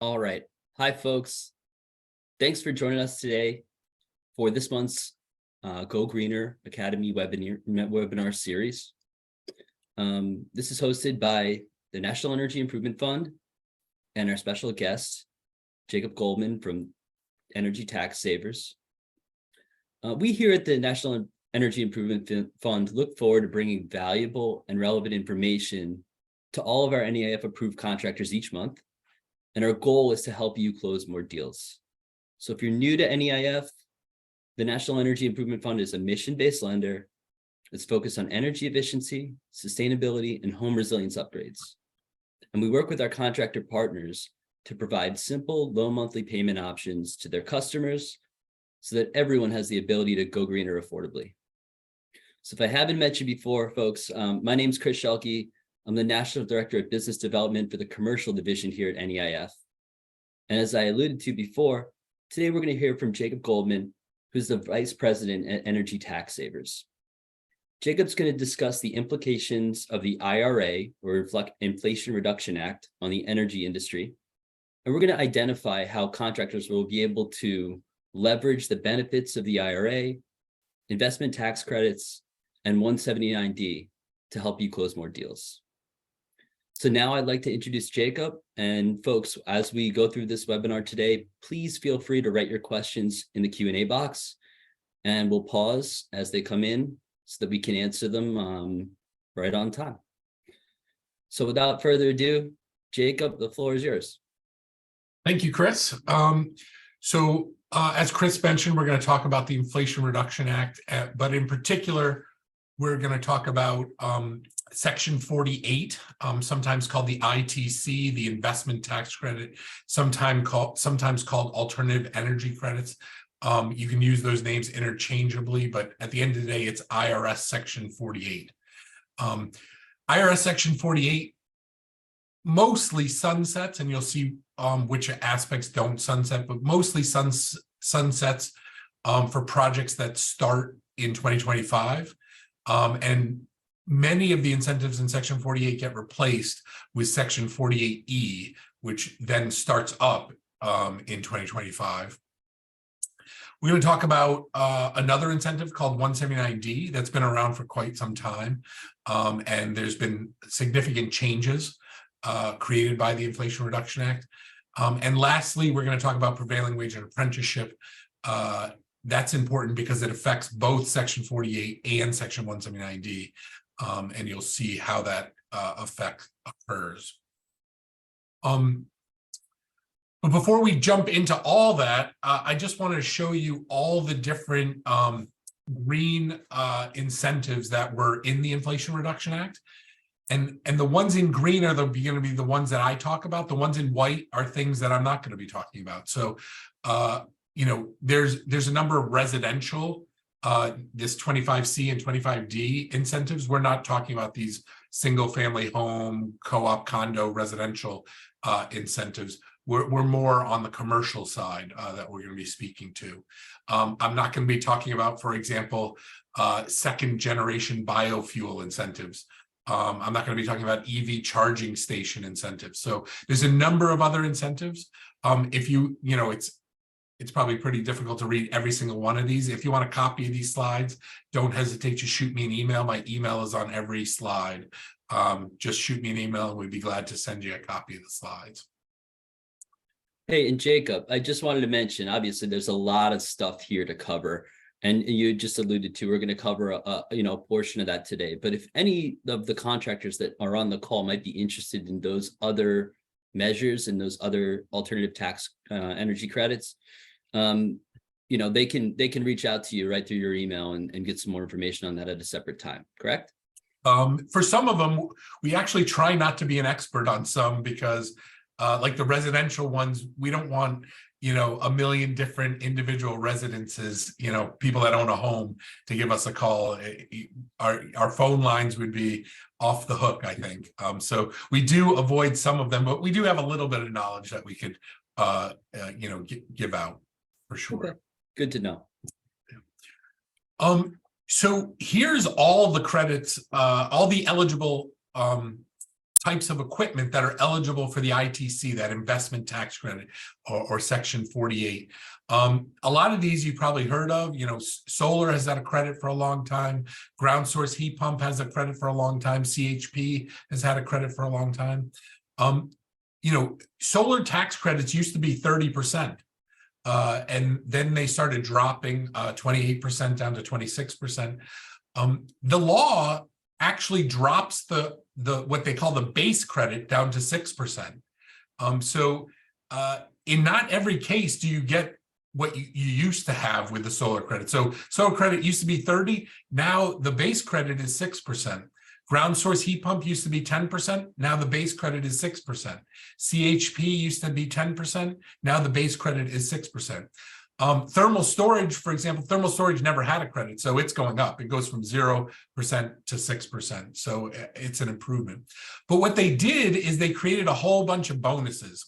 All right. Hi, folks. Thanks for joining us today for this month's Go Greener Academy webinar series. This is hosted by the National Energy Improvement Fund and our special guest, Jacob Goldman from Energy Tax Savers. We here at the National Energy Improvement Fund look forward to bringing valuable and relevant information to all of our NEIF approved contractors each month. And our goal is to help you close more deals. So if you're new to NEIF, the National Energy Improvement Fund is a mission-based lender that's focused on energy efficiency, sustainability, and home resilience upgrades. And we work with our contractor partners to provide simple, low monthly payment options to their customers so that everyone has the ability to go greener affordably. So if I haven't met you before, folks, my name is Chris Schielke. I'm the National Director of Business Development for the Commercial Division here at NEIF. And as I alluded to before, today we're going to hear from Jacob Goldman, who's the Vice President at Energy Tax Savers. Jacob's going to discuss the implications of the IRA, or Inflation Reduction Act, on the energy industry. And we're going to identify how contractors will be able to leverage the benefits of the IRA, investment tax credits, and 179D to help you close more deals. So now I'd like to introduce Jacob, and folks, as we go through this webinar today, please feel free to write your questions in the Q&A box, and we'll pause as they come in so that we can answer them right on time. So without further ado, Jacob, the floor is yours. Thank you, Chris. As Chris mentioned, we're going to talk about the Inflation Reduction Act, but in particular, we're going to talk about Section 48, sometimes called the ITC, the investment tax credit, sometimes called alternative energy credits. You can use those names interchangeably, but at the end of the day, it's IRS Section 48. IRS Section 48 mostly sunsets, and you'll see which aspects don't sunset, but mostly sunsets for projects that start in 2025. And many of the incentives in Section 48 get replaced with Section 48E, which then starts up in 2025. We're going to talk about another incentive called 179D that's been around for quite some time. And there's been significant changes created by the Inflation Reduction Act. And lastly, we're going to talk about prevailing wage and apprenticeship. That's important because it affects both Section 48 and Section 179D, and you'll see how that effect occurs. But before we jump into all that, I just want to show you all the different green incentives that were in the Inflation Reduction Act. And the ones in green are going to be the ones that I talk about. The ones in white are things that I'm not going to be talking about. So, there's a number of residential, this 25C and 25D incentives. We're not talking about these single family home, co-op, condo, residential incentives. We're more on the commercial side that we're going to be speaking to. I'm not going to be talking about, for example, second generation biofuel incentives. I'm not going to be talking about EV charging station incentives. So there's a number of other incentives. It's probably pretty difficult to read every single one of these. If you want a copy of these slides, don't hesitate to shoot me an email. My email is on every slide. Just shoot me an email and we'd be glad to send you a copy of the slides. Hey, and Jacob, I just wanted to mention, obviously, there's a lot of stuff here to cover. And you just alluded to, we're going to cover a portion of that today. But if any of the contractors that are on the call might be interested in those other measures and those other alternative tax energy credits, they can reach out to you right through your email and get some more information on that at a separate time, correct? For some of them, we actually try not to be an expert on some because like the residential ones, we don't want, a million different individual residences, people that own a home to give us a call. Our phone lines would be off the hook, I think. So we do avoid some of them, but we do have a little bit of knowledge that we could, give out for sure. Okay. Good to know. So here's all the credits, all the eligible types of equipment that are eligible for the ITC, that investment tax credit, or Section 48. A lot of these you probably heard of. Solar has had a credit for a long time. Ground source heat pump has a credit for a long time. CHP has had a credit for a long time. Solar tax credits used to be 30%. And then they started dropping 28% down to 26%. The law actually drops the what they call the base credit down to 6%. So in not every case do you get what you used to have with the solar credit. So solar credit used to be 30, now the base credit is 6%. Ground source heat pump used to be 10%, now the base credit is 6%. CHP used to be 10%, now the base credit is 6%. Thermal storage, for example, thermal storage never had a credit, so it's going up. It goes from 0% to 6%, so it's an improvement. But what they did is they created a whole bunch of bonuses.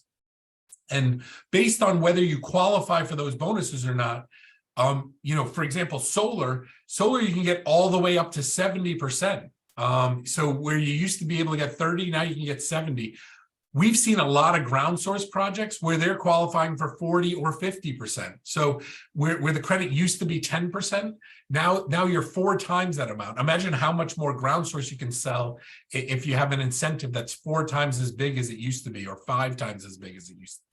And based on whether you qualify for those bonuses or not, for example, solar you can get all the way up to 70%. So where you used to be able to get 30, now you can get 70. We've seen a lot of ground source projects where they're qualifying for 40 or 50%. So where the credit used to be 10%, now you're 4 times that amount. Imagine how much more ground source you can sell if you have an incentive that's 4 times as big as it used to be, or 5 times as big as it used to be.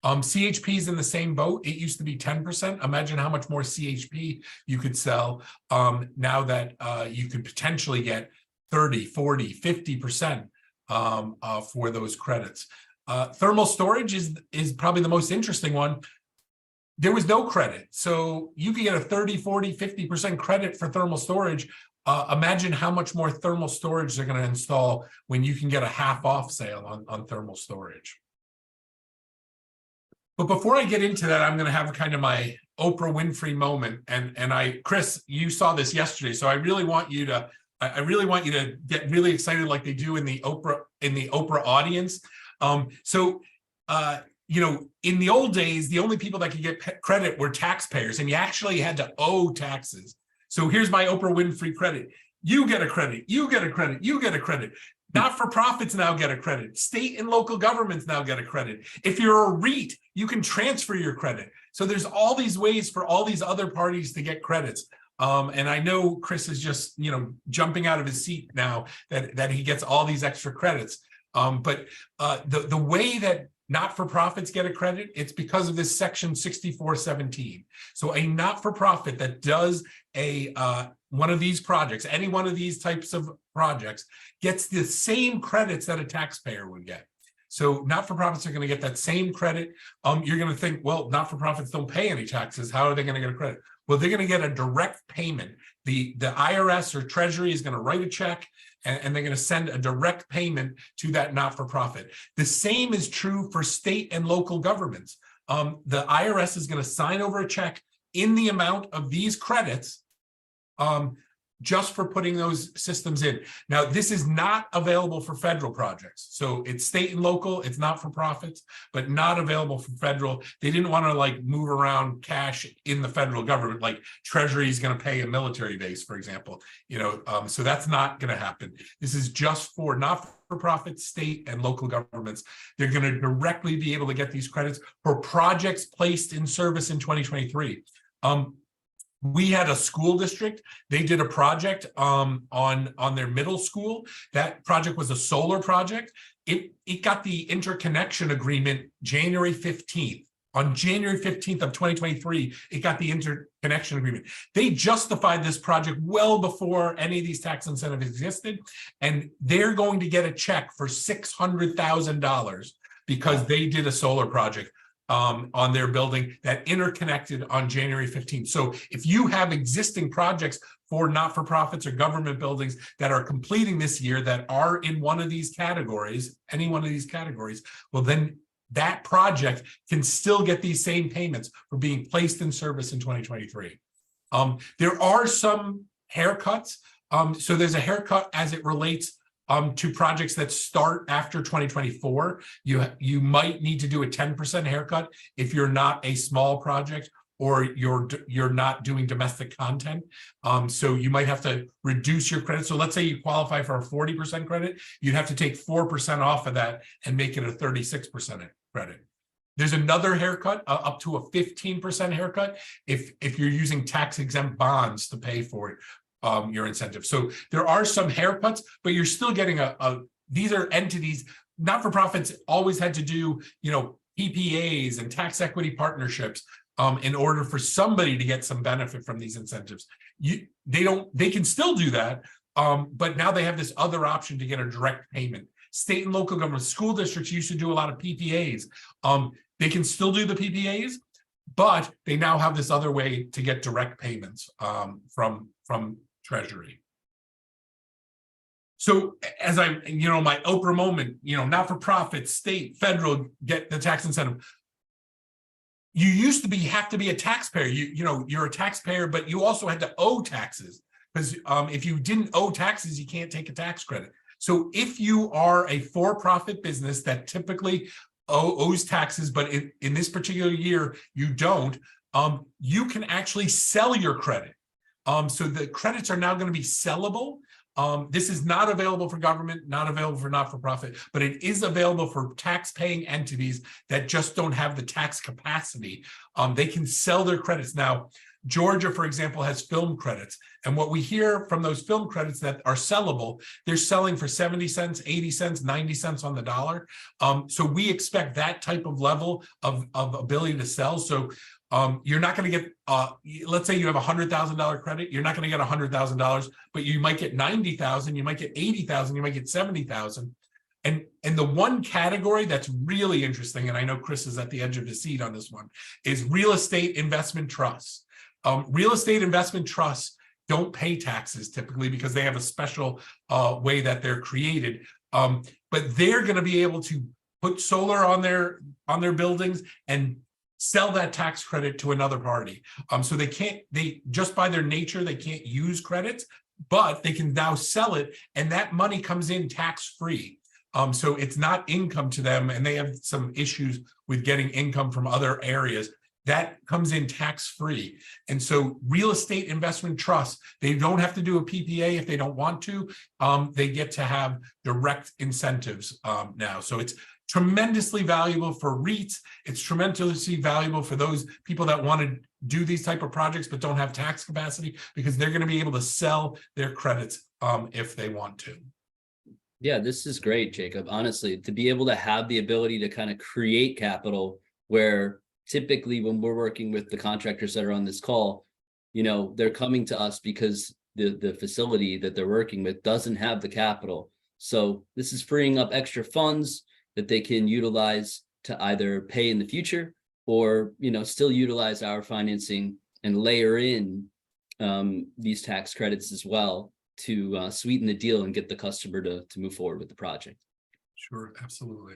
CHP is in the same boat. It used to be 10%. Imagine how much more CHP you could sell now that you could potentially get 30, 40, 50% for those credits. Thermal storage is probably the most interesting one. There was no credit. So you could get a 30, 40, 50% credit for thermal storage. Imagine how much more thermal storage they're going to install when you can get a half off sale on thermal storage. But before I get into that, I'm going to have kind of my Oprah Winfrey moment. And Chris, you saw this yesterday, so I really want you to get really excited like they do in the Oprah audience. In the old days, the only people that could get credit were taxpayers, and you actually had to owe taxes. So here's my Oprah Winfrey credit. You get a credit, you get a credit, you get a credit. Not-for-profits now get a credit. State and local governments now get a credit. If you're a REIT, you can transfer your credit. So there's all these ways for all these other parties to get credits. And I know Chris is just, jumping out of his seat now that he gets all these extra credits. But the way that not-for-profits get a credit, it's because of this section 6417. So a not-for-profit that does one of these projects, any one of these types of projects, gets the same credits that a taxpayer would get. So not-for-profits are going to get that same credit. You're going to think, well, not-for-profits don't pay any taxes. How are they going to get a credit? Well, they're going to get a direct payment. The IRS or Treasury is going to write a check, and they're going to send a direct payment to that not-for-profit. The same is true for state and local governments. The IRS is going to sign over a check in the amount of these credits just for putting those systems in. Now, this is not available for federal projects. So it's state and local, it's not for profits, but not available for federal. They didn't want to move around cash in the federal government, like Treasury is going to pay a military base, for example. So that's not going to happen. This is just for not-for-profit state and local governments. They're going to directly be able to get these credits for projects placed in service in 2023. We had a school district. They did a project on their middle school. That project was a solar project. It got the interconnection agreement January 15th. On January 15th of 2023, it got the interconnection agreement. They justified this project well before any of these tax incentives existed, and they're going to get a check for $600,000 because they did a solar project on their building that interconnected on January 15th. So if you have existing projects for not-for-profits or government buildings that are completing this year that are in one of these categories, any one of these categories, well, then that project can still get these same payments for being placed in service in 2023. There are some haircuts. So there's a haircut as it relates to projects that start after 2024. You might need to do a 10% haircut if you're not a small project, or you're not doing domestic content. So you might have to reduce your credit. So let's say you qualify for a 40% credit, you'd have to take 4% off of that and make it a 36% credit. There's another haircut, up to a 15% haircut if you're using tax-exempt bonds to pay for it, your incentive. So there are some haircuts, but you're still getting these are entities, not-for-profits always had to do, PPAs and tax equity partnerships in order for somebody to get some benefit from these incentives. They can still do that, but now they have this other option to get a direct payment. State and local government, school districts used to do a lot of PPAs. They can still do the PPAs, but they now have this other way to get direct payments from Treasury. So as my Oprah moment, not-for-profit, state, federal, get the tax incentive. You used to have to be a taxpayer. You're a taxpayer, but you also had to owe taxes, because if you didn't owe taxes, you can't take a tax credit. So if you are a for-profit business that typically owes taxes, but in this particular year you don't, you can actually sell your credit. So the credits are now going to be sellable. This is not available for government, not available for not-for-profit, but it is available for tax-paying entities that just don't have the tax capacity. They can sell their credits. Now, Georgia, for example, has film credits. And what we hear from those film credits that are sellable, they're selling for 70 cents, 80 cents, 90 cents on the dollar. So we expect that type of level of ability to sell. So you're not going to get, let's say you have a $100,000 credit, you're not going to get $100,000, but you might get 90,000, you might get 80,000, you might get 70,000. And the one category that's really interesting, and I know Chris is at the edge of his seat on this one, is real estate investment trusts. Real estate investment trusts don't pay taxes typically because they have a special way that they're created. But they're going to be able to put solar on their buildings and sell that tax credit to another party. So they just by their nature, they can't use credits, but they can now sell it, and that money comes in tax-free. So it's not income to them, and they have some issues with getting income from other areas. That comes in tax-free. And so real estate investment trusts, they don't have to do a PPA if they don't want to. They get to have direct incentives now. So it's tremendously valuable for REITs. It's tremendously valuable for those people that want to do these type of projects but don't have tax capacity, because they're going to be able to sell their credits if they want to. Yeah, this is great, Jacob. Honestly, to be able to have the ability to kind of create capital, where typically when we're working with the contractors that are on this call, they're coming to us because the facility that they're working with doesn't have the capital. So this is freeing up extra funds that they can utilize to either pay in the future or, still utilize our financing and layer in these tax credits as well to sweeten the deal and get the customer to move forward with the project. Sure, absolutely.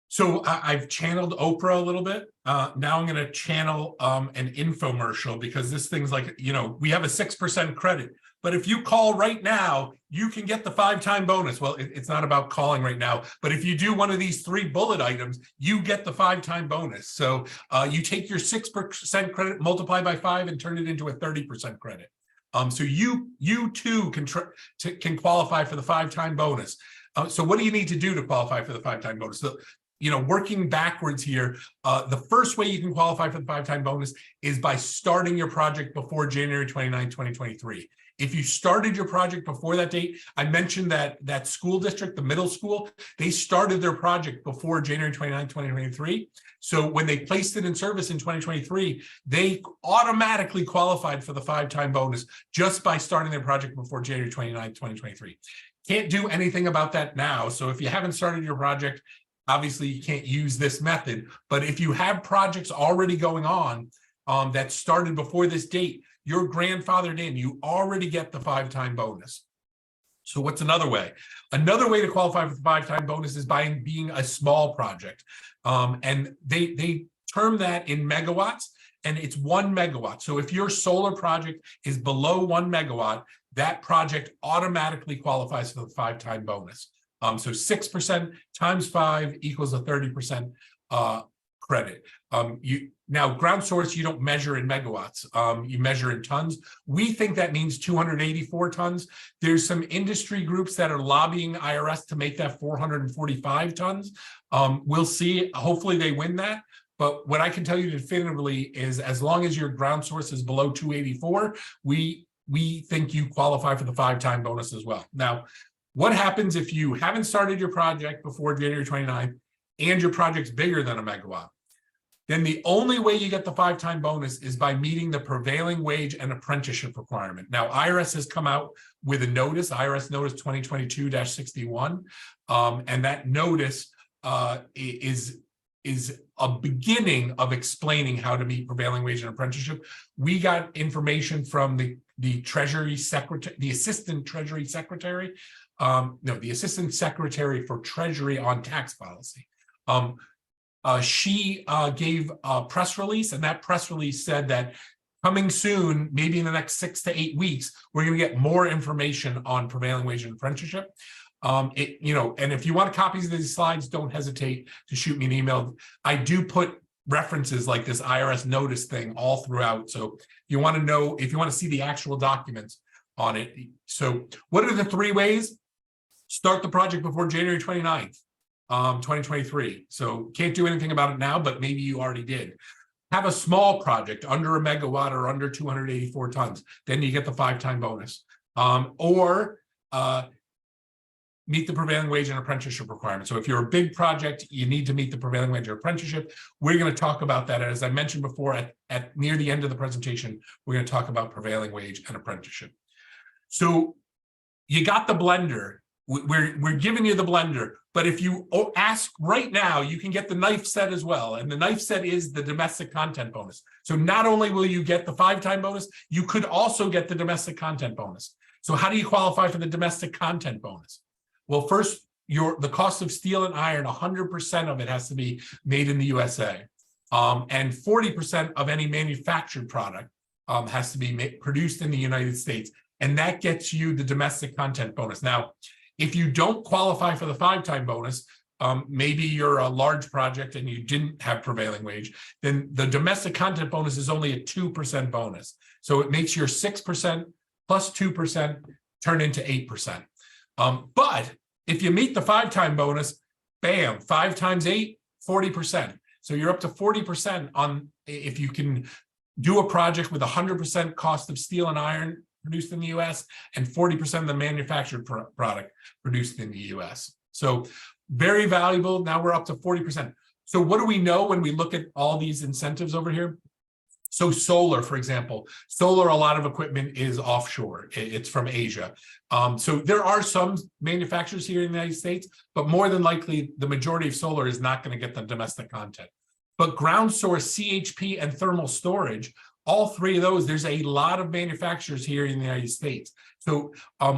So I've channeled Oprah a little bit. Now I'm going to channel an infomercial, because this thing's like, we have a 6% credit, but if you call right now, you can get the 5-time bonus. Well, it's not about calling right now, but if you do one of these 3 bullet items, you get the 5-time bonus. So you take your 6% credit, multiply by 5, and turn it into a 30% credit. So you too can qualify for the 5-time bonus. So what do you need to do to qualify for the 5-time bonus? So, working backwards here, the first way you can qualify for the 5-time bonus is by starting your project before January 29, 2023. If you started your project before that date, I mentioned that school district, the middle school, they started their project before January 29, 2023. So when they placed it in service in 2023, they automatically qualified for the 5-time bonus just by starting their project before January 29, 2023. Can't do anything about that now. So if you haven't started your project, obviously you can't use this method. But if you have projects already going on that started before this date, you're grandfathered in, you already get the 5-time bonus. So what's another way? Another way to qualify for the 5-time bonus is by being a small project. And they term that in megawatts, and it's 1 megawatt. So if your solar project is below 1 megawatt, that project automatically qualifies for the 5-time bonus. So 6% times 5 equals a 30% credit. Now ground source, you don't measure in megawatts, you measure in tons. We think that means 284 tons. There's some industry groups that are lobbying IRS to make that 445 tons. We'll see. Hopefully they win that. But what I can tell you definitively is, as long as your ground source is below 284, we think you qualify for the 5-time bonus as well. Now, what happens if you haven't started your project before January 29th and your project's bigger than a megawatt? Then the only way you get the 5-time bonus is by meeting the prevailing wage and apprenticeship requirement. Now, IRS has come out with a notice, IRS notice 2022-61, and that notice is a beginning of explaining how to meet prevailing wage and apprenticeship. We got information from the Treasury Secretary, the Assistant Treasury Secretary, the Assistant Secretary for Treasury on tax policy. She gave a press release, and that press release said that coming soon, maybe in the next 6 to 8 weeks, we're going to get more information on prevailing wage and apprenticeship. And if you want copies of these slides, don't hesitate to shoot me an email. I do put references like this IRS notice thing all throughout. So you want to know, if you want to see the actual documents on it. So what are the 3 ways? Start the project before January 29th, 2023. So can't do anything about it now, but maybe you already did. Have a small project under a megawatt or under 284 tons. Then you get the 5-time bonus. Or meet the prevailing wage and apprenticeship requirement. So if you're a big project, you need to meet the prevailing wage or apprenticeship. We're going to talk about that. As I mentioned before, at near the end of the presentation, we're going to talk about prevailing wage and apprenticeship. So you got the blender. We're giving you the blender, but if you ask right now, you can get the NEIF set as well. And the NEIF set is the domestic content bonus. So not only will you get the 5-time bonus, you could also get the domestic content bonus. So how do you qualify for the domestic content bonus? Well, first, the cost of steel and iron, 100% of it has to be made in the USA. And 40% of any manufactured product has to be produced in the United States. And that gets you the domestic content bonus. Now, if you don't qualify for the 5-time bonus, maybe you're a large project and you didn't have prevailing wage, then the domestic content bonus is only a 2% bonus. So it makes your 6% plus 2% turn into 8%. But if you meet the 5-time bonus, bam, 5 times 8, 40%. So you're up to 40% on if you can do a project with 100% cost of steel and iron produced in the US and 40% of the manufactured product produced in the US. So very valuable. Now we're up to 40%. So what do we know when we look at all these incentives over here? So solar, for example, a lot of equipment is offshore. It's from Asia. So there are some manufacturers here in the United States, but more than likely, the majority of solar is not going to get the domestic content. But ground source, CHP, and thermal storage, all 3 of those, there's a lot of manufacturers here in the United States. So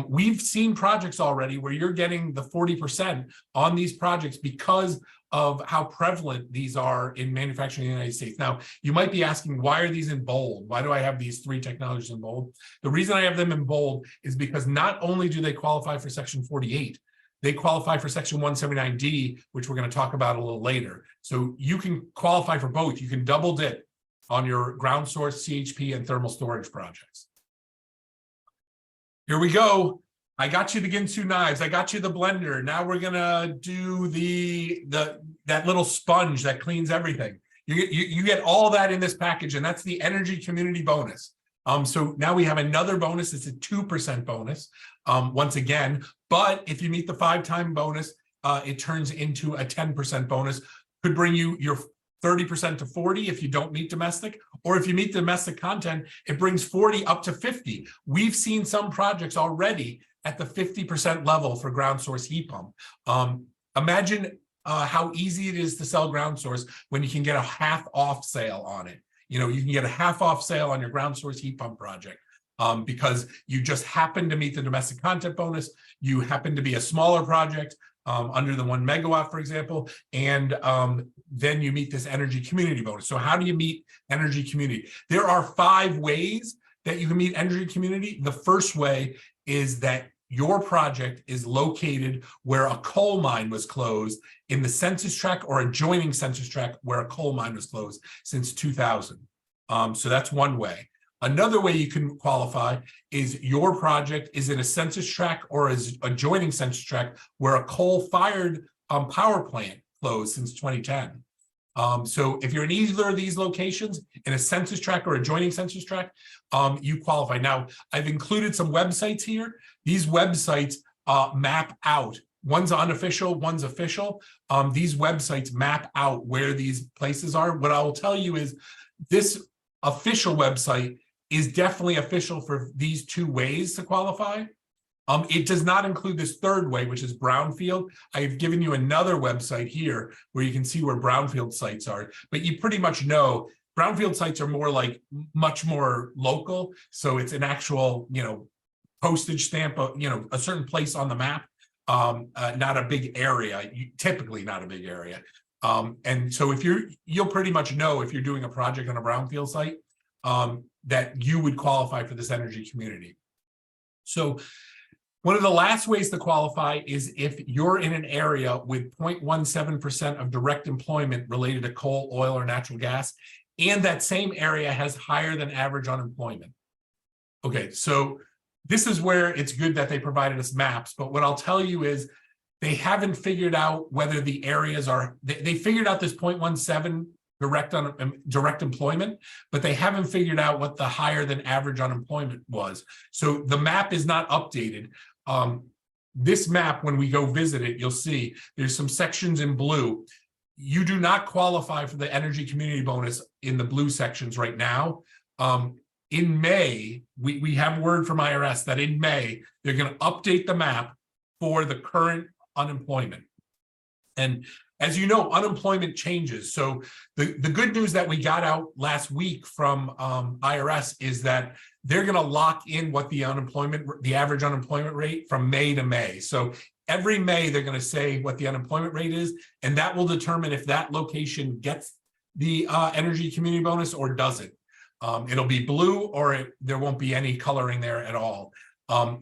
we've seen projects already where you're getting the 40% on these projects because of how prevalent these are in manufacturing in the United States. Now, you might be asking, why are these in bold? Why do I have these 3 technologies in bold? The reason I have them in bold is because not only do they qualify for Section 48, they qualify for Section 179D, which we're going to talk about a little later. So you can qualify for both. You can double dip on your ground source, CHP, and thermal storage projects. Here we go. I got you the Ginsu knives. I got you the blender. Now we're gonna do that little sponge that cleans everything. You get all that in this package, and that's the energy community bonus. So now we have another bonus. It's a 2% bonus once again. But if you meet the 5-time bonus, it turns into a 10% bonus. Could bring you your 30% to 40 if you don't meet domestic, or if you meet domestic content, it brings 40 up to 50. We've seen some projects already at the 50% level for ground source heat pump. Imagine how easy it is to sell ground source when you can get a half off sale on it. You can get a half off sale on your ground source heat pump project because you just happen to meet the domestic content bonus. You happen to be a smaller project under the 1 megawatt, for example, and then you meet this energy community bonus. So how do you meet energy community? There are 5 ways that you can meet energy community. The first way is that your project is located where a coal mine was closed in the census tract or adjoining census tract where a coal mine was closed since 2000. So that's one way. Another way you can qualify is your project is in a census tract or is adjoining census tract where a coal-fired power plant closed since 2010. So if you're in either of these locations, in a census tract or adjoining census tract, you qualify. Now, I've included some websites here. These websites map out. One's unofficial, one's official. These websites map out where these places are. What I will tell you is this official website is definitely official for these two ways to qualify. It does not include this third way, which is brownfield. I've given you another website here where you can see where brownfield sites are, but you pretty much know brownfield sites are more like much more local. So it's an actual, postage stamp, a certain place on the map, not a big area, typically not a big area. And so you'll pretty much know if you're doing a project on a brownfield site, that you would qualify for this energy community. So one of the last ways to qualify is if you're in an area with 0.17% of direct employment related to coal, oil, or natural gas, and that same area has higher than average unemployment. Okay, so this is where it's good that they provided us maps, but what I'll tell you is they haven't figured out whether the areas are, they figured out this 0.17 direct employment, but they haven't figured out what the higher than average unemployment was. So the map is not updated. This map, when we go visit it, you'll see there's some sections in blue. You do not qualify for the energy community bonus in the blue sections right now. In May, we have word from IRS that in May, they're going to update the map for the current unemployment. And as you know, unemployment changes. So the good news that we got out last week from IRS is that they're going to lock in what the average unemployment rate from May to May. So every May, they're going to say what the unemployment rate is, and that will determine if that location gets the energy community bonus or doesn't. It'll be blue or there won't be any coloring there at all.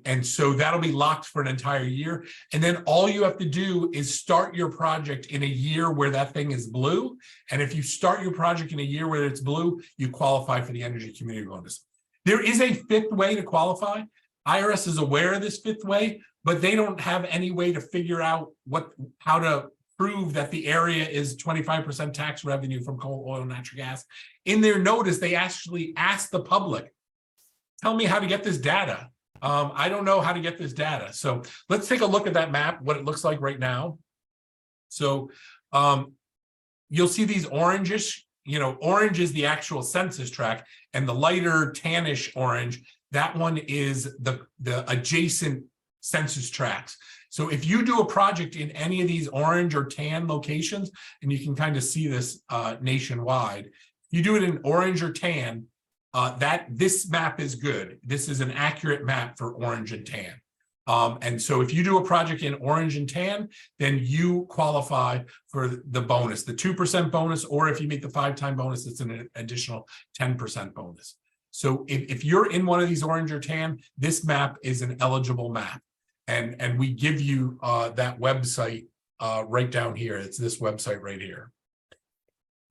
And so that'll be locked for an entire year. And then all you have to do is start your project in a year where that thing is blue. And if you start your project in a year where it's blue, you qualify for the energy community bonus. There is a fifth way to qualify. IRS is aware of this fifth way, but they don't have any way to figure out how to prove that the area is 25% tax revenue from coal, oil, and natural gas. In their notice, they actually asked the public, tell me how to get this data. I don't know how to get this data. So let's take a look at that map, what it looks like right now. So you'll see these orangish, orange is the actual census tract, and the lighter tannish orange, that one is the adjacent census tracts. So if you do a project in any of these orange or tan locations, and you can kind of see this nationwide, you do it in orange or tan, this map is good. This is an accurate map for orange and tan. And so if you do a project in orange and tan, then you qualify for the bonus, the 2% bonus, or if you meet the 5-time bonus, it's an additional 10% bonus. So if you're in one of these orange or tan, this map is an eligible map. And we give you that website right down here. It's this website right here.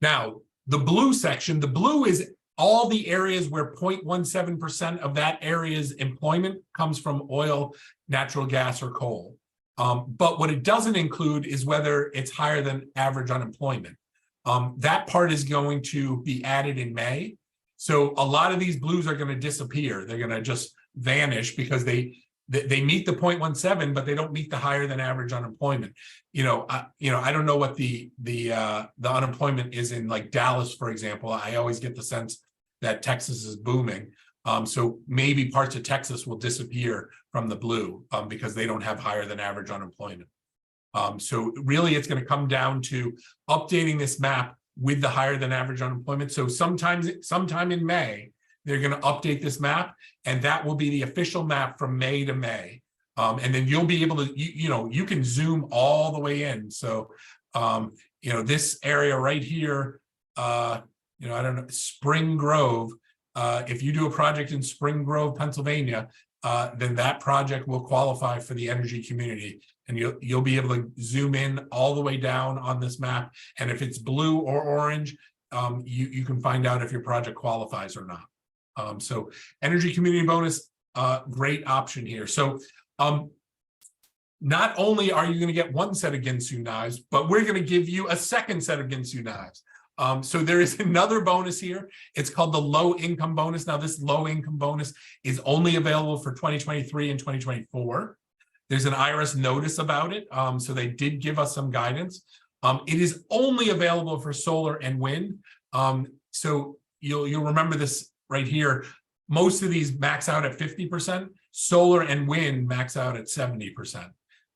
Now, the blue section, the blue is all the areas where 0.17% of that area's employment comes from oil, natural gas, or coal. But what it doesn't include is whether it's higher than average unemployment. That part is going to be added in May. So a lot of these blues are going to disappear. They're going to just vanish because they meet the 0.17, but they don't meet the higher than average unemployment. I don't know what the unemployment is in like Dallas, for example. I always get the sense that Texas is booming. So maybe parts of Texas will disappear from the blue because they don't have higher than average unemployment. So really it's going to come down to updating this map with the higher than average unemployment. So sometime in May, they're going to update this map, and that will be the official map from May to May. And then you'll be able to, you can zoom all the way in. So, this area right here, I don't know, Spring Grove. If you do a project in Spring Grove, Pennsylvania, then that project will qualify for the energy community. And you'll be able to zoom in all the way down on this map. And if it's blue or orange, you can find out if your project qualifies or not. So energy community bonus, great option here. So not only are you going to get one set of Ginsu knives, but we're going to give you a second set of Ginsu knives. So there is another bonus here. It's called the low income bonus. Now, this low income bonus is only available for 2023 and 2024. There's an IRS notice about it. So they did give us some guidance. It is only available for solar and wind. So you'll remember this right here. Most of these max out at 50%. Solar and wind max out at 70%.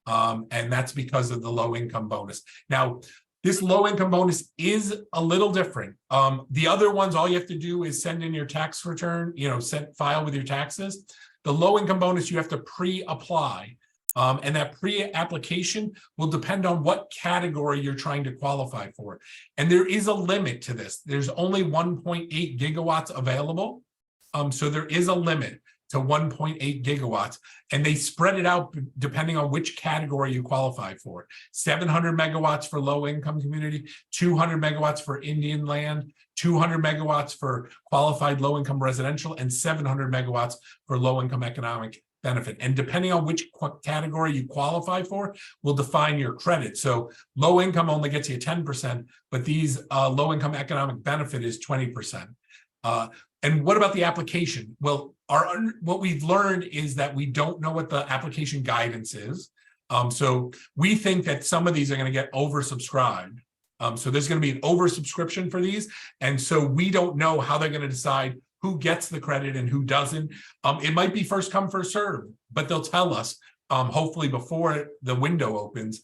And that's because of the low income bonus. Now, this low income bonus is a little different. The other ones, all you have to do is send in your tax return, file with your taxes. The low income bonus, you have to pre-apply. And that pre-application will depend on what category you're trying to qualify for. And there is a limit to this. There's only 1.8 gigawatts available. So there is a limit to 1.8 gigawatts, and they spread it out depending on which category you qualify for. 700 megawatts for low income community, 200 megawatts for Indian land, 200 megawatts for qualified low income residential, and 700 megawatts for low income economic benefit. And depending on which category you qualify for will define your credit. So low income only gets you 10%, but these low income economic benefit is 20%. And what about the application? Well, what we've learned is that we don't know what the application guidance is. So we think that some of these are going to get oversubscribed. So there's going to be an oversubscription for these. And so we don't know how they're going to decide who gets the credit and who doesn't. It might be first come, first serve, but they'll tell us, hopefully before the window opens,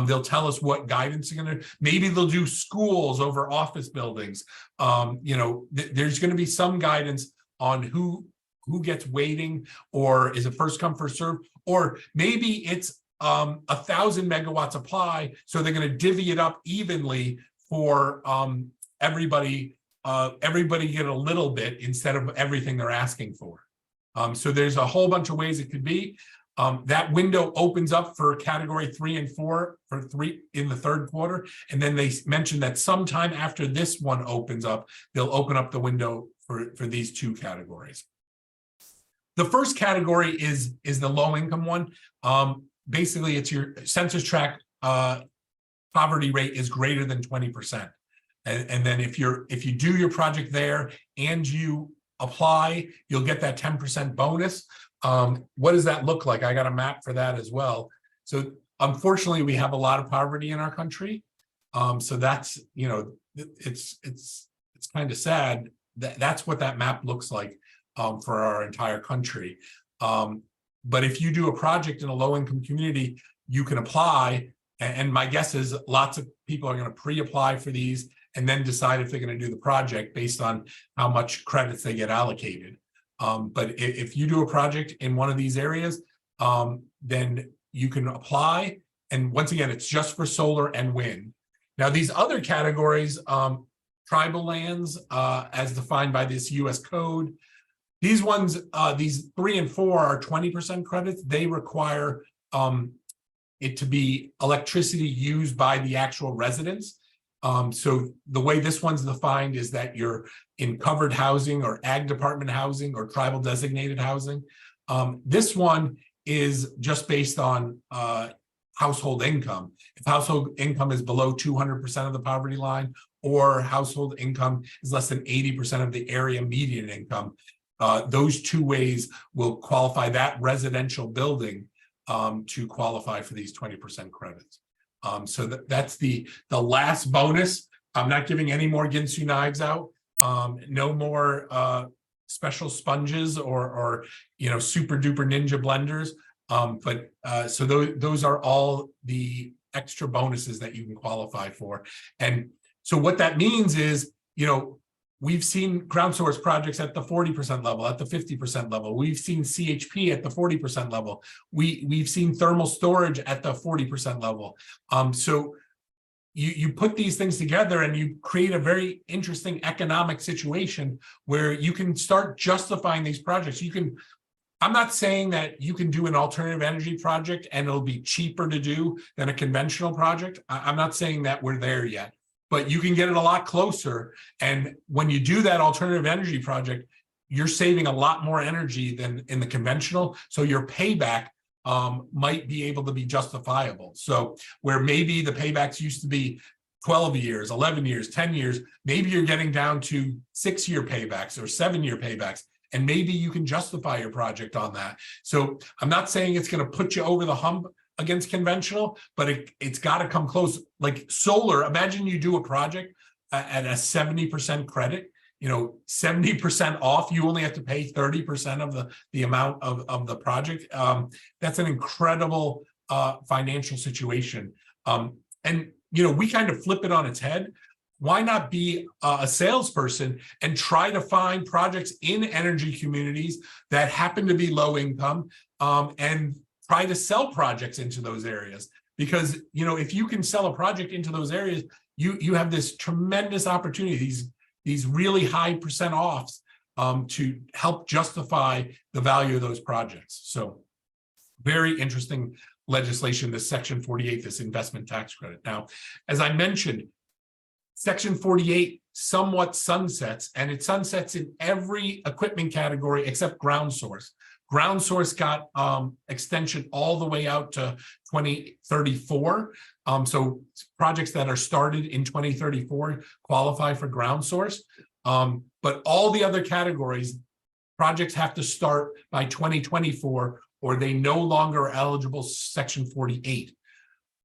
they'll tell us what guidance they're going to, maybe they'll do schools over office buildings. There's going to be some guidance on who gets waiting, or is it first come, first serve, or maybe it's 1,000 megawatts apply. So they're going to divvy it up evenly for everybody get a little bit instead of everything they're asking for. So there's a whole bunch of ways it could be. That window opens up for category 3 and 4 in the third quarter. And then they mentioned that sometime after this one opens up, they'll open up the window for these two categories. The first category is the low income one. Basically, it's your census tract poverty rate is greater than 20%. And then if you do your project there and you apply, you'll get that 10% bonus. What does that look like? I got a map for that as well. So unfortunately, we have a lot of poverty in our country. So that's, it's kind of sad that that's what that map looks like for our entire country. But if you do a project in a low income community, you can apply. And my guess is lots of people are going to pre-apply for these and then decide if they're going to do the project based on how much credits they get allocated. But if you do a project in one of these areas, then you can apply. And once again, it's just for solar and wind. Now, these other categories, tribal lands, as defined by this US code, these ones, these 3 and 4 are 20% credits. They require it to be electricity used by the actual residents. So the way this one's defined is that you're in covered housing or ag department housing or tribal designated housing. This one is just based on household income. If household income is below 200% of the poverty line, or household income is less than 80% of the area median income, those two ways will qualify that residential building to qualify for these 20% credits. So that's the last bonus. I'm not giving any more Ginsu knives out. No more special sponges or super duper ninja blenders. So those are all the extra bonuses that you can qualify for. And so what that means is, we've seen ground source projects at the 40% level, at the 50% level. We've seen CHP at the 40% level. We've seen thermal storage at the 40% level. So you put these things together and you create a very interesting economic situation where you can start justifying these projects. I'm not saying that you can do an alternative energy project and it'll be cheaper to do than a conventional project. I'm not saying that we're there yet, but you can get it a lot closer. And when you do that alternative energy project, you're saving a lot more energy than in the conventional. So your payback might be able to be justifiable. So where maybe the paybacks used to be 12 years, 11 years, 10 years, maybe you're getting down to 6-year paybacks or 7-year paybacks. And maybe you can justify your project on that. So I'm not saying it's going to put you over the hump against conventional, but it's got to come close. Like solar, imagine you do a project at a 70% credit, 70% off, you only have to pay 30% of the amount of the project. That's an incredible financial situation. And we kind of flip it on its head. Why not be a salesperson and try to find projects in energy communities that happen to be low income and try to sell projects into those areas? Because, if you can sell a project into those areas, you have this tremendous opportunity, these really high percent offs to help justify the value of those projects. So very interesting legislation, this Section 48, this investment tax credit. Now, as I mentioned, Section 48 somewhat sunsets, and it sunsets in every equipment category except ground source. Ground source got extension all the way out to 2034. So projects that are started in 2034 qualify for ground source. But all the other categories, projects have to start by 2024 or they no longer are eligible Section 48.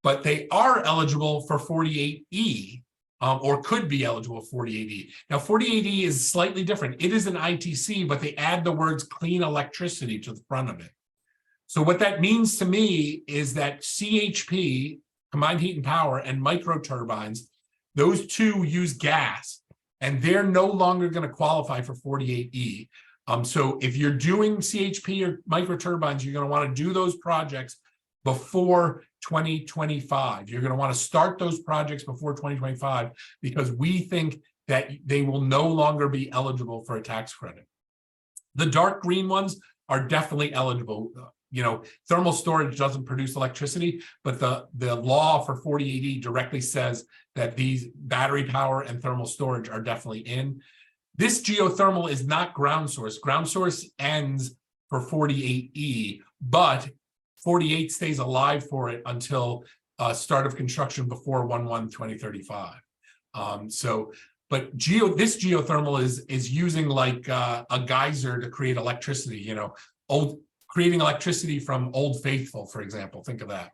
But they are eligible for 48E. Or could be eligible for 48E. Now, 48E is slightly different. It is an ITC, but they add the words clean electricity to the front of it. So what that means to me is that CHP, combined heat and power, and microturbines, those two use gas, and they're no longer going to qualify for 48E. So if you're doing CHP or microturbines, you're going to want to do those projects before 2025. You're going to want to start those projects before 2025 because we think that they will no longer be eligible for a tax credit. The dark green ones are definitely eligible. Thermal storage doesn't produce electricity, but the law for 48E directly says that these battery power and thermal storage are definitely in. This geothermal is not ground source. Ground source ends for 48E, but 48 stays alive for it until start of construction before 1/1/2035. But this geothermal is using like a geyser to create electricity. Creating electricity from Old Faithful, for example. Think of that.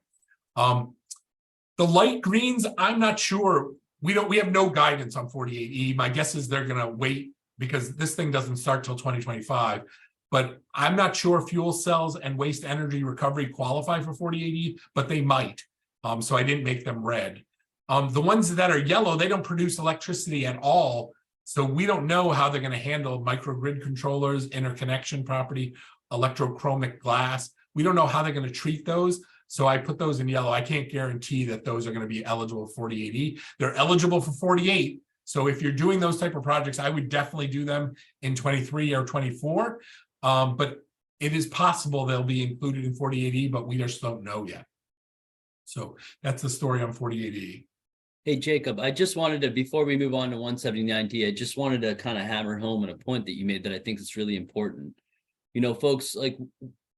The light greens, I'm not sure. We have no guidance on 48E. My guess is they're going to wait because this thing doesn't start till 2025. But I'm not sure fuel cells and waste energy recovery qualify for 48E, but they might. So I didn't make them red. The ones that are yellow, they don't produce electricity at all. So we don't know how they're going to handle microgrid controllers, interconnection property, electrochromic glass. We don't know how they're going to treat those. So I put those in yellow. I can't guarantee that those are going to be eligible for 48E. They're eligible for 48. So if you're doing those type of projects, I would definitely do them in 23 or 24. But it is possible they'll be included in 48E, but we just don't know yet. So that's the story on 48E. Hey, Jacob, I just wanted to, before we move on to 179D, I just wanted to kind of hammer home on a point that you made that I think is really important. Folks, like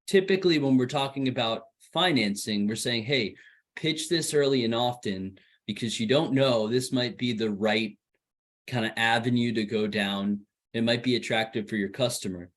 typically when we're talking about financing, we're saying, hey, pitch this early and often because you don't know, this might be the right kind of avenue to go down. It might be attractive for your customer.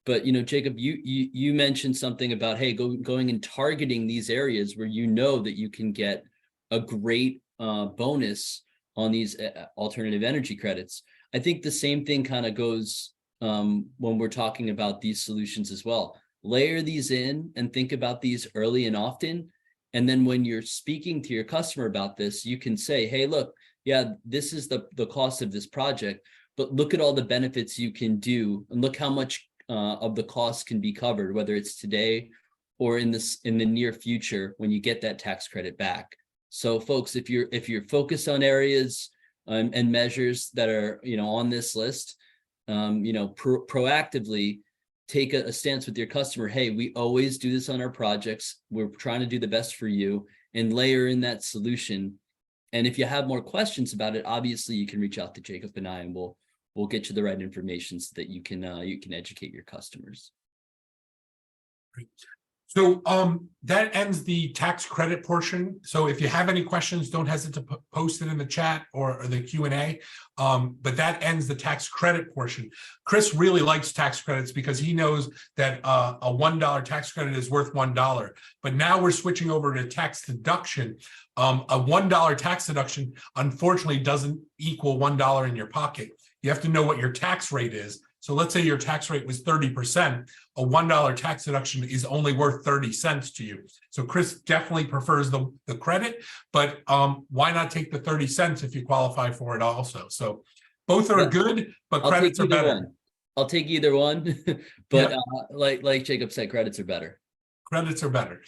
But, Jacob, you mentioned something about, hey, going and targeting these areas where that you can get a great bonus on these alternative energy credits. I think the same thing kind of goes when we're talking about these solutions as well. Layer these in and think about these early and often. And then when you're speaking to your customer about this, you can say, hey, look, yeah, this is the cost of this project, but look at all the benefits you can do and look how much of the cost can be covered, whether it's today or in the near future when you get that tax credit back. So folks, if you're focused on areas and measures that are on this list, proactively take a stance with your customer. Hey, we always do this on our projects. We're trying to do the best for you, and layer in that solution. And if you have more questions about it, obviously you can reach out to Jacob and I, and we'll get you the right information so that you can educate your customers. Great. So that ends the tax credit portion. So if you have any questions, don't hesitate to post it in the chat or the Q&A. But that ends the tax credit portion. Chris really likes tax credits because he knows that a $1 tax credit is worth $1. But now we're switching over to tax deduction. A $1 tax deduction, unfortunately, doesn't equal $1 in your pocket. You have to know what your tax rate is. So let's say your tax rate was 30%, a $1 tax deduction is only worth 30 cents to you. So Chris definitely prefers the credit, but why not take the 30 cents if you qualify for it also? So both are good, but credits are better. I'll take either one, but like Jacob said, credits are better. Credits are better.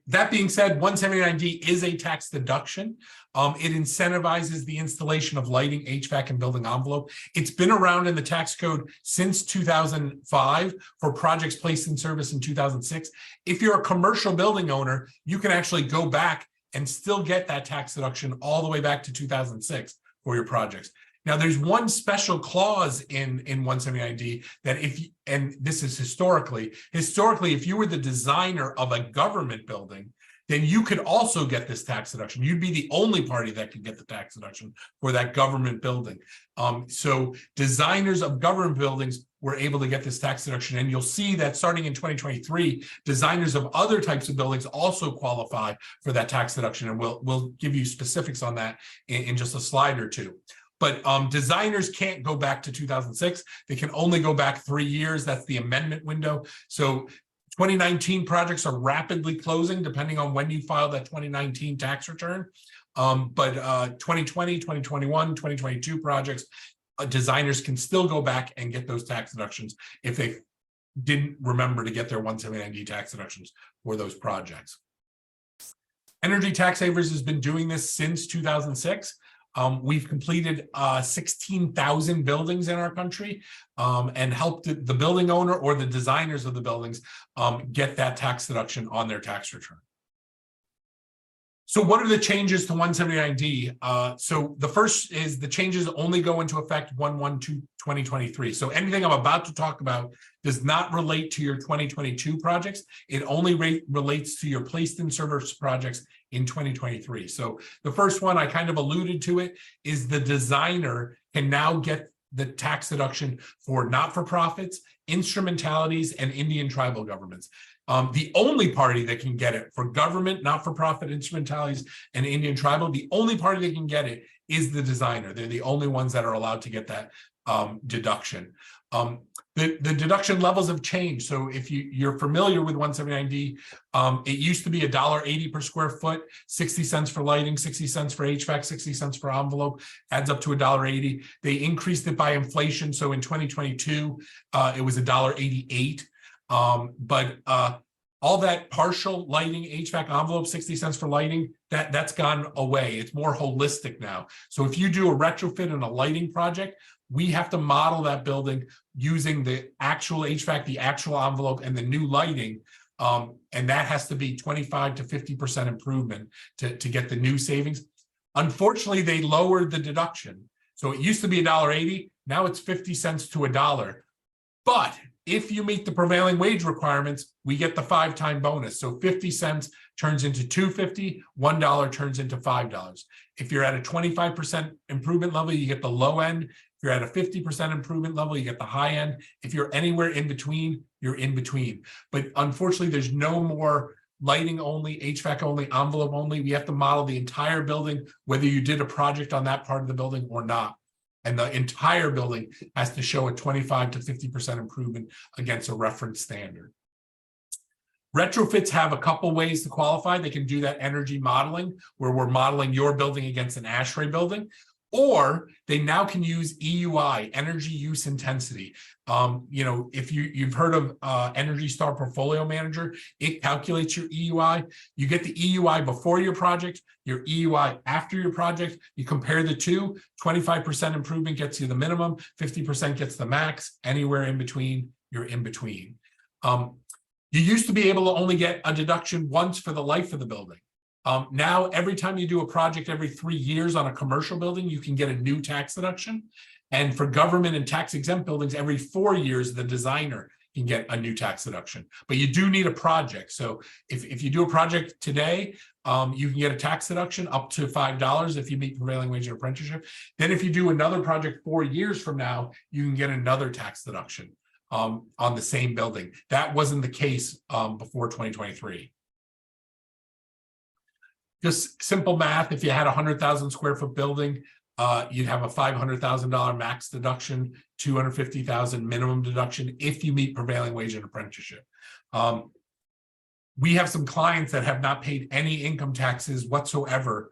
That being said, 179D is a tax deduction. It incentivizes the installation of lighting, HVAC, and building envelope. It's been around in the tax code since 2005 for projects placed in service in 2006. If you're a commercial building owner, you can actually go back and still get that tax deduction all the way back to 2006 for your projects. Now, there's one special clause in 179D that and this is historically, if you were the designer of a government building, then you could also get this tax deduction. You'd be the only party that could get the tax deduction for that government building. So designers of government buildings were able to get this tax deduction. And you'll see that starting in 2023, designers of other types of buildings also qualify for that tax deduction. And we'll give you specifics on that in just a slide or two. But designers can't go back to 2006. They can only go back 3 years. That's the amendment window. So 2019 projects are rapidly closing depending on when you file that 2019 tax return. But 2020, 2021, 2022 projects, designers can still go back and get those tax deductions if they didn't remember to get their 179D tax deductions for those projects. Energy Tax Savers has been doing this since 2006. We've completed 16,000 buildings in our country and helped the building owner or the designers of the buildings get that tax deduction on their tax return. So what are the changes to 179D? So the first is the changes only go into effect 1/1/2023. So anything I'm about to talk about does not relate to your 2022 projects. It only relates to your placed in service projects in 2023. So the first one, I kind of alluded to it, is the designer can now get the tax deduction for not-for-profits, instrumentalities, and Indian tribal governments. The only party that can get it for government, not-for-profit, instrumentalities, and Indian tribal, the only party that can get it is the designer. They're the only ones that are allowed to get that deduction. The deduction levels have changed. So if you're familiar with 179D, it used to be $1.80 per square foot, 60 cents for lighting, 60 cents for HVAC, 60 cents for envelope, adds up to $1.80. They increased it by inflation. So in 2022, it was $1.88. But all that partial lighting, HVAC, envelope, 60 cents for lighting, that's gone away. It's more holistic now. So if you do a retrofit in a lighting project, we have to model that building using the actual HVAC, the actual envelope, and the new lighting. And that has to be 25 to 50% improvement to get the new savings. Unfortunately, they lowered the deduction. So it used to be $1.80. Now it's 50 cents to $1. But if you meet the prevailing wage requirements, we get the 5-time bonus. So 50 cents turns into $2.50, $1 turns into $5. If you're at a 25% improvement level, you get the low end. If you're at a 50% improvement level, you get the high end. If you're anywhere in between, you're in between. But unfortunately, there's no more lighting only, HVAC only, envelope only. We have to model the entire building, whether you did a project on that part of the building or not. And the entire building has to show a 25 to 50% improvement against a reference standard. Retrofits have a couple ways to qualify. They can do that energy modeling, where we're modeling your building against an ASHRAE building, or they now can use EUI, energy use intensity. If you've heard of Energy Star Portfolio Manager, it calculates your EUI. You get the EUI before your project, your EUI after your project. You compare the two, 25% improvement gets you the minimum, 50% gets the max. Anywhere in between, you're in between. You used to be able to only get a deduction once for the life of the building. Now, every time you do a project every 3 years on a commercial building, you can get a new tax deduction. And for government and tax exempt buildings, every 4 years, the designer can get a new tax deduction. But you do need a project. So if you do a project today, you can get a tax deduction up to $5 if you meet prevailing wage and apprenticeship. Then if you do another project 4 years from now, you can get another tax deduction on the same building. That wasn't the case before 2023. Just simple math, if you had a 100,000 square foot building, you'd have a $500,000 max deduction, $250,000 minimum deduction if you meet prevailing wage and apprenticeship. We have some clients that have not paid any income taxes whatsoever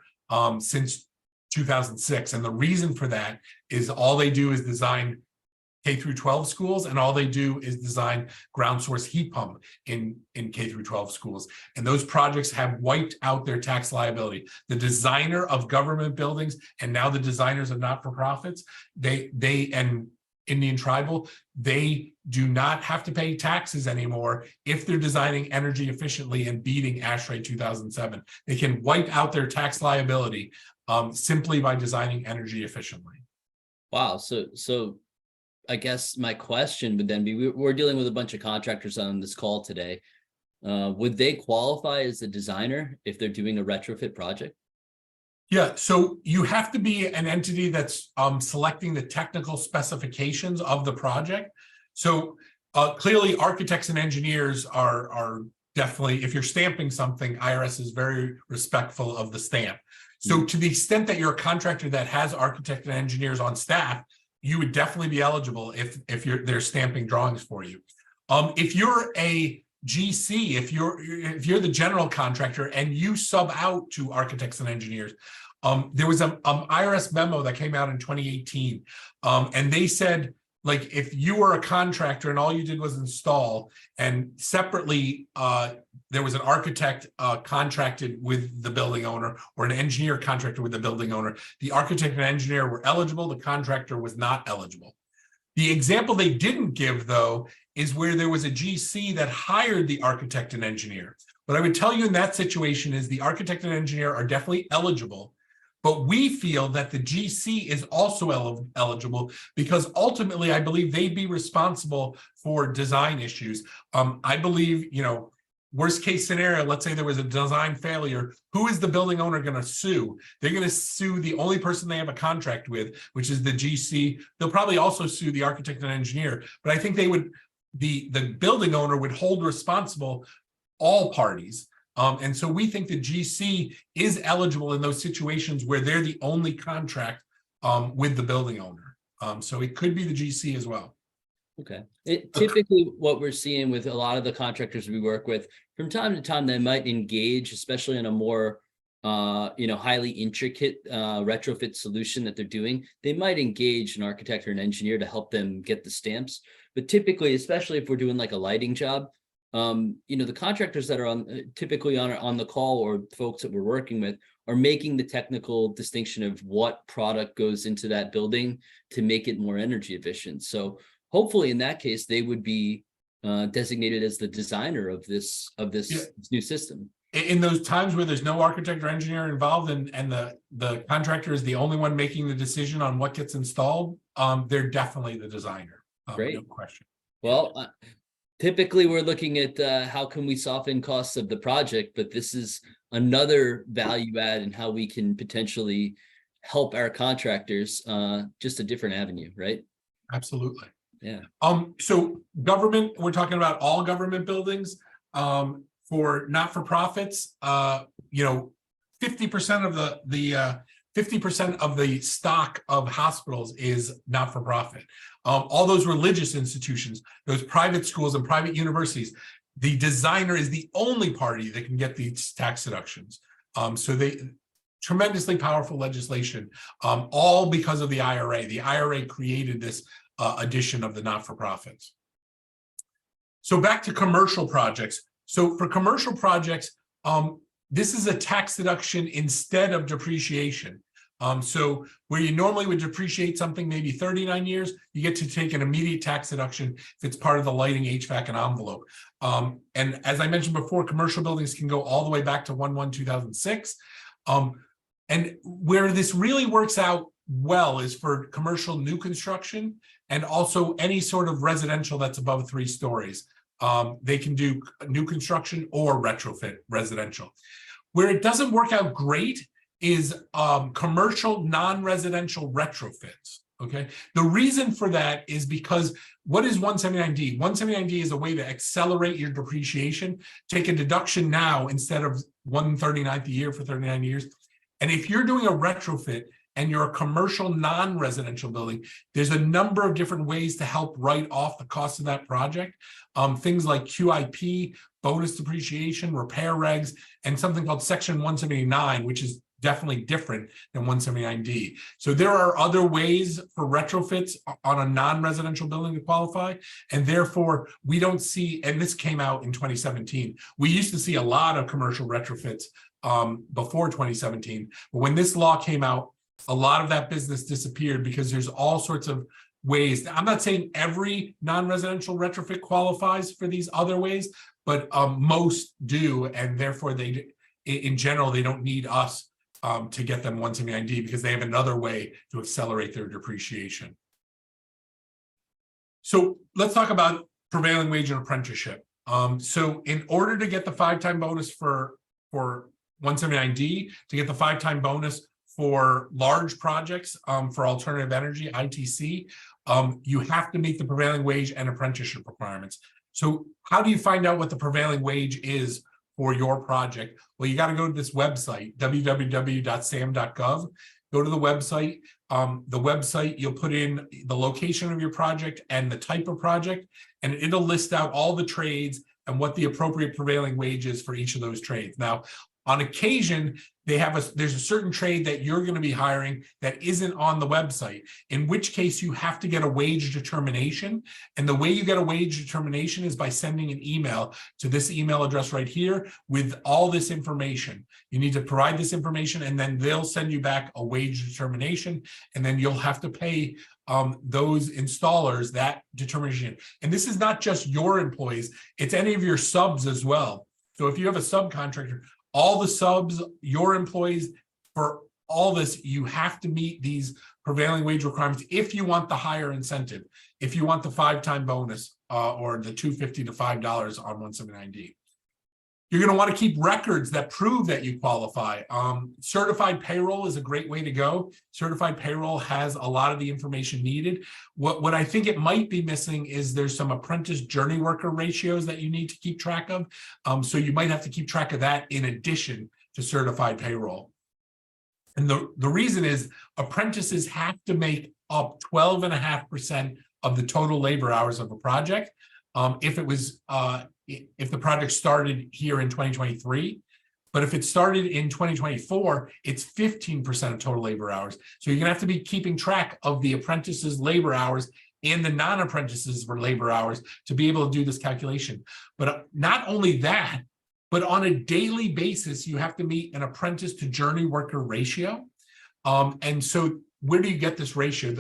since 2006. And the reason for that is all they do is design K through 12 schools, and all they do is design ground source heat pump in K through 12 schools. And those projects have wiped out their tax liability. The designer of government buildings and now the designers of not-for-profits, they and Indian tribal, they do not have to pay taxes anymore if they're designing energy efficiently and beating ASHRAE 2007. They can wipe out their tax liability simply by designing energy efficiently. Wow. So I guess my question would then be, we're dealing with a bunch of contractors on this call today. Would they qualify as a designer if they're doing a retrofit project? Yeah, so you have to be an entity that's selecting the technical specifications of the project. So clearly architects and engineers are definitely, if you're stamping something, IRS is very respectful of the stamp. So to the extent that you're a contractor that has architect and engineers on staff, you would definitely be eligible if they're stamping drawings for you. If you're a GC, if you're the general contractor and you sub out to architects and engineers, there was an IRS memo that came out in 2018, and they said, like, if you were a contractor and all you did was install, and separately there was an architect contracted with the building owner or an engineer contracted with the building owner, the architect and engineer were eligible, the contractor was not eligible. The example they didn't give, though, is where there was a GC that hired the architect and engineer. What I would tell you in that situation is the architect and engineer are definitely eligible, but we feel that the GC is also eligible because ultimately I believe they'd be responsible for design issues. I believe, worst case scenario, let's say there was a design failure, who is the building owner going to sue? They're going to sue the only person they have a contract with, which is the GC. They'll probably also sue the architect and engineer, but I think they would, the building owner would hold responsible all parties. And so we think the GC is eligible in those situations where they're the only contract with the building owner. So it could be the GC as well. Okay. Typically what we're seeing with a lot of the contractors we work with, from time to time, they might engage, especially in a more, highly intricate retrofit solution that they're doing. They might engage an architect or an engineer to help them get the stamps. But typically, especially if we're doing like a lighting job, the contractors that are typically on the call, or folks that we're working with, are making the technical distinction of what product goes into that building to make it more energy efficient. So hopefully in that case, they would be designated as the designer of this new system. In those times where there's no architect or engineer involved and the contractor is the only one making the decision on what gets installed, they're definitely the designer. Great. No question. Well, typically we're looking at how can we soften costs of the project, but this is another value add in how we can potentially help our contractors, just a different avenue, right? Absolutely. Yeah. So government, we're talking about all government buildings. For not-for-profits, 50% of the 50% of the stock of hospitals is not-for-profit. All those religious institutions, those private schools and private universities, the designer is the only party that can get these tax deductions. So tremendously powerful legislation, all because of the IRA. The IRA created this addition of the not-for-profits. So back to commercial projects. So for commercial projects, this is a tax deduction instead of depreciation. So where you normally would depreciate something maybe 39 years, you get to take an immediate tax deduction if it's part of the lighting, HVAC, and envelope. And as I mentioned before, commercial buildings can go all the way back to 1/1/2006. And where this really works out well is for commercial new construction and also any sort of residential that's above 3 stories. They can do new construction or retrofit residential. Where it doesn't work out great is commercial non-residential retrofits, okay? The reason for that is because what is 179D? 179D is a way to accelerate your depreciation, take a deduction now instead of 1/39th a year for 39 years. And if you're doing a retrofit and you're a commercial non-residential building, there's a number of different ways to help write off the cost of that project. Things like QIP, bonus depreciation, repair regs, and something called Section 179, which is definitely different than 179D. So there are other ways for retrofits on a non-residential building to qualify, and therefore we don't see, and this came out in 2017, we used to see a lot of commercial retrofits before 2017, but when this law came out, a lot of that business disappeared because there's all sorts of ways. I'm not saying every non-residential retrofit qualifies for these other ways, but most do, and therefore they, in general, they don't need us to get them 179D because they have another way to accelerate their depreciation. So let's talk about prevailing wage and apprenticeship. So in order to get the 5-time bonus for 179D, to get the 5-time bonus for large projects for alternative energy, ITC, you have to meet the prevailing wage and apprenticeship requirements. So how do you find out what the prevailing wage is for your project? Well, you got to go to this website, www.sam.gov. Go to the website. You'll put in the location of your project and the type of project, and it'll list out all the trades and what the appropriate prevailing wage is for each of those trades. Now, on occasion, there's a certain trade that you're going to be hiring that isn't on the website, in which case you have to get a wage determination. And the way you get a wage determination is by sending an email to this email address right here with all this information. You need to provide this information, and then they'll send you back a wage determination, and then you'll have to pay those installers that determination. And this is not just your employees, it's any of your subs as well. So if you have a subcontractor, all the subs, your employees, for all this, you have to meet these prevailing wage requirements if you want the higher incentive, if you want the 5-time bonus or the $250 to $5 on 179D. You're going to want to keep records that prove that you qualify. Certified payroll is a great way to go. Certified payroll has a lot of the information needed. What I think it might be missing is there's some apprentice journey worker ratios that you need to keep track of. So you might have to keep track of that in addition to certified payroll. And the reason is apprentices have to make up 12.5% of the total labor hours of a project. If the project started here in 2023, but if it started in 2024, it's 15% of total labor hours. So you're gonna have to be keeping track of the apprentices' labor hours and the non-apprentices' labor hours to be able to do this calculation. But not only that, but on a daily basis, you have to meet an apprentice to journey worker ratio. And so where do you get this ratio?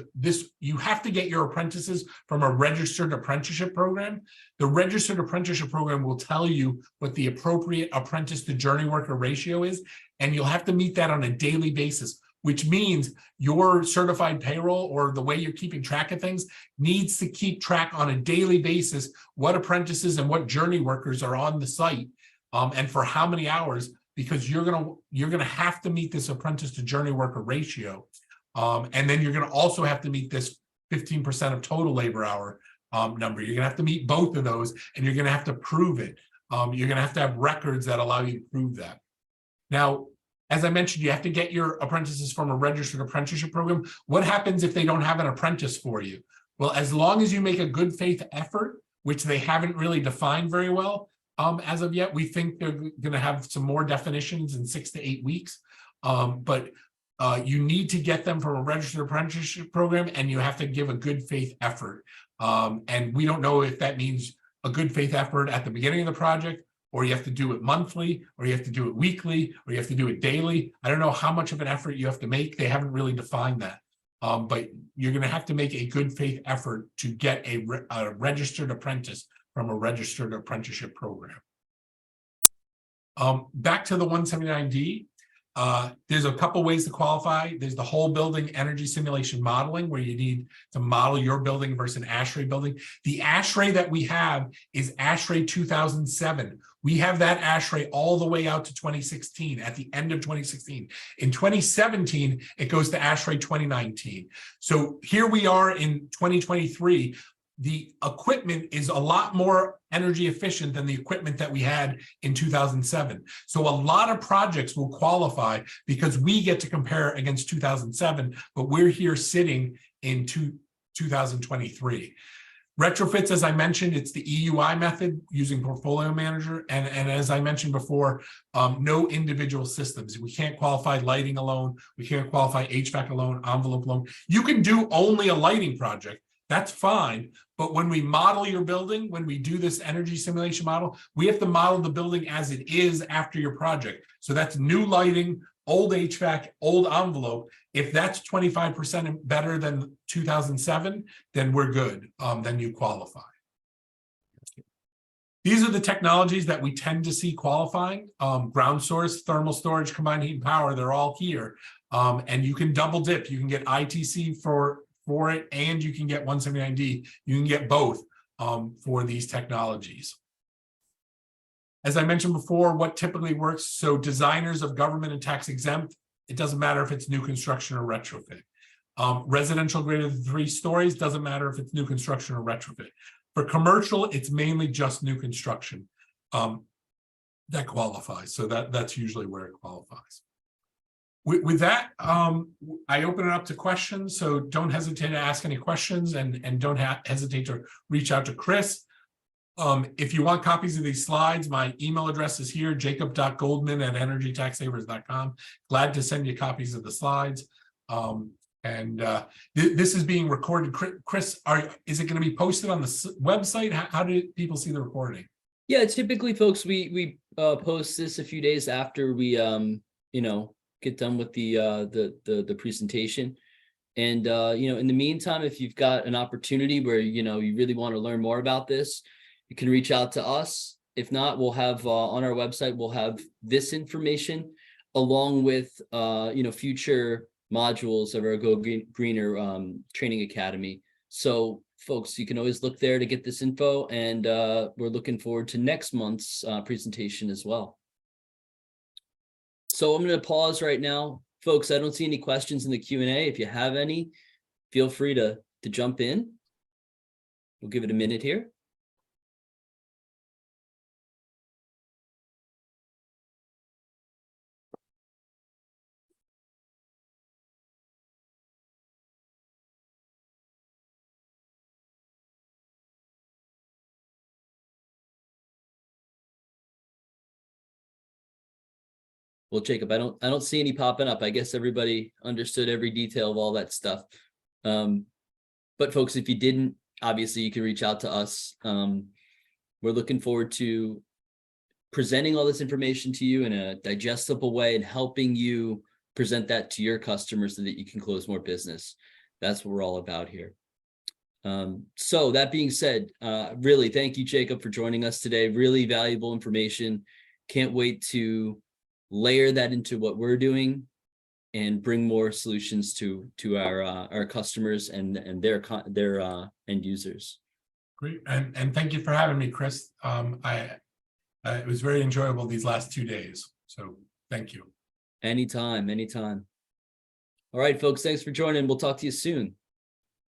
You have to get your apprentices from a registered apprenticeship program. The registered apprenticeship program will tell you what the appropriate apprentice to journey worker ratio is, and you'll have to meet that on a daily basis, which means your certified payroll or the way you're keeping track of things needs to keep track on a daily basis what apprentices and what journey workers are on the site and for how many hours, because you're gonna have to meet this apprentice to journey worker ratio. And then you're going to also have to meet this 15% of total labor hour number. You're going to have to meet both of those, and you're going to have to prove it. You're going to have records that allow you to prove that. Now, as I mentioned, you have to get your apprentices from a registered apprenticeship program. What happens if they don't have an apprentice for you? Well, as long as you make a good faith effort, which they haven't really defined very well as of yet, we think they're going to have some more definitions in 6 to 8 weeks. You need to get them from a registered apprenticeship program, and you have to give a good faith effort. And we don't know if that means a good faith effort at the beginning of the project or you have to do it monthly, or you have to do it weekly, or you have to do it daily. I don't know how much of an effort you have to make. They haven't really defined that. But you're going to have to make a good faith effort to get a registered apprentice from a registered apprenticeship program. Back to the 179D. There's a couple ways to qualify. There's the whole building energy simulation modeling, where you need to model your building versus an ASHRAE building. The ASHRAE that we have is ASHRAE 2007. We have that ASHRAE all the way out to 2016, at the end of 2016. In 2017, it goes to ASHRAE 2019. So here we are in 2023. The equipment is a lot more energy efficient than the equipment that we had in 2007. So a lot of projects will qualify because we get to compare against 2007, but we're here sitting in 2023. Retrofits, as I mentioned, it's the EUI method using Portfolio Manager. And as I mentioned before, no individual systems. We can't qualify lighting alone. We can't qualify HVAC alone, envelope alone. You can do only a lighting project. That's fine. But when we model your building, when we do this energy simulation model, we have to model the building as it is after your project. So that's new lighting, old HVAC, old envelope. If that's 25% better than 2007, then we're good. Then you qualify. These are the technologies that we tend to see qualifying. Ground source, thermal storage, combined heat and power, they're all here. And you can double dip. You can get ITC for it, and you can get 179D. You can get both for these technologies. As I mentioned before, what typically works, so designers of government and tax exempt, it doesn't matter if it's new construction or retrofit. Residential greater than 3 stories, doesn't matter if it's new construction or retrofit. For commercial, it's mainly just new construction that qualifies. So that's usually where it qualifies. With that, I open it up to questions. So don't hesitate to ask any questions, and don't hesitate to reach out to Chris. If you want copies of these slides, my email address is here, jacob.goldman@energytaxsavers.com. Glad to send you copies of the slides. This is being recorded. Chris, is it going to be posted on the website? How do people see the recording? Yeah, typically, folks, we post this a few days after we get done with the presentation. And in the meantime, if you've got an opportunity where you really want to learn more about this, you can reach out to us. If not, we'll have on our website, we'll have this information along with future modules of our Go Greener training academy. So folks, you can always look there to get this info, and we're looking forward to next month's presentation as well. So I'm going to pause right now. Folks, I don't see any questions in the Q&A. If you have any, feel free to jump in. We'll give it a minute here. Well, Jacob, I don't see any popping up. I guess everybody understood every detail of all that stuff. But folks, if you didn't, obviously you can reach out to us. We're looking forward to presenting all this information to you in a digestible way and helping you present that to your customers so that you can close more business. That's what we're all about here. So that being said, really thank you, Jacob, for joining us today. Really valuable information. Can't wait to layer that into what we're doing and bring more solutions to our customers and their end users. Great, and thank you for having me, Chris. It was very enjoyable these last 2 days. So thank you. Anytime. All right, folks, thanks for joining. We'll talk to you soon.